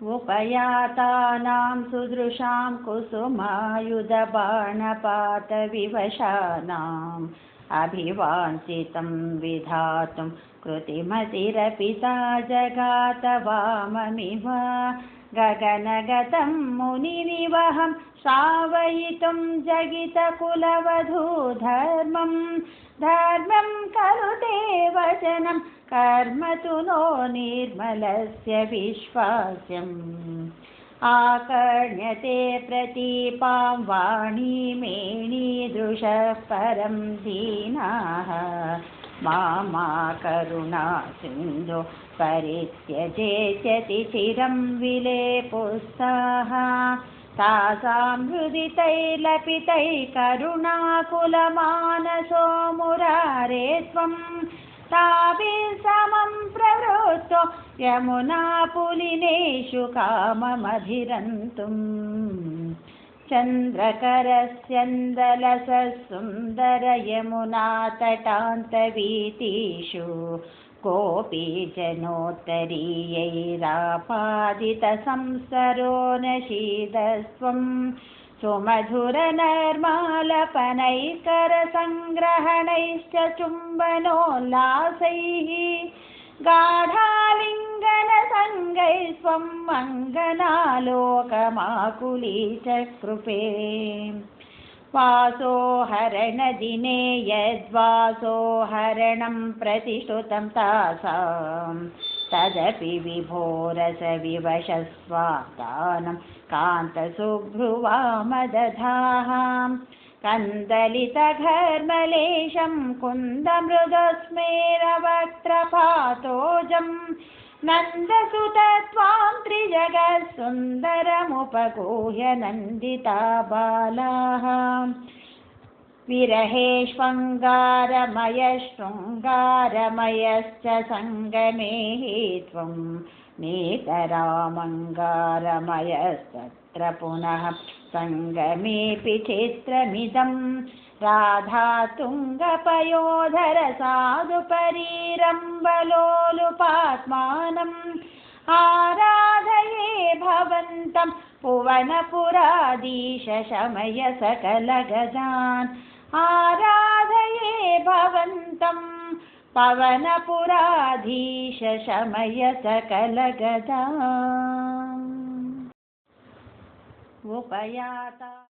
उपयातानां सुदृशां कुसुमायुधबाणपातविवशानाम् अभिवाञ्छितं विधातुं कृतिमतिरपि सा जगात वाममिव गगनगतं मुनिनिवहं श्रावयितुं जगितकुलवधूधर्मं धर्मं खलु ते वचनं कर्म तु नो निर्मलस्य विश्वास्यम् आकर्ण्यते प्रतीपां वाणीमेणीदृशः परं दीनाः मामा करुणा सिन्धो परित्यजेत्यति चिरं विलेपुस्ताः तासां हृदितैर्लपितैः करुणाकुलमानसो मुरारे त्वं ताभिः समं प्रवृत्तो यमुनापुलिनेषु काममभिरन्तुम् चन्द्रकरस्यन्दलससुन्दरयमुनातटान्तवीथीषु गोपीजनोत्तरीयैरापादितसंसरो नशीदस्त्वं सुमधुरनर्मालपनैकरसङ्ग्रहणैश्च चुम्बनोल्लासैः गाढालिङ्गनसङ्गैः स्वं अङ्गनालोकमाकुलीचकृपे वासोहरणदिने यद्वासोहरणं प्रतिश्रुतं तासां तदपि विभोरसविवशस्वादानं कान्तसुभ्रुवामदधाः कन्दलितघर्मलेशं कुन्दमृगस्मेरवक्त्रपातोजं नन्दसुत त्वां त्रिजगत्सुन्दरमुपगूह्य नन्दिता बालाः विरहेष्वङ्गारमयशृङ्गारमयश्च सङ्गमे त्वं नेतरामङ्गारमयस्तत्र पुनः सङ्गमेऽपि चित्रमिदं राधातुङ्गपयोधर साधुपरीरम्बलोलुपात्मानम् आराधये भवन्तं भुवनपुराधीश शमय सकलगजान् आराधये भवन्तं पवनपुराधीश शमय सकलगजान् उपयाता।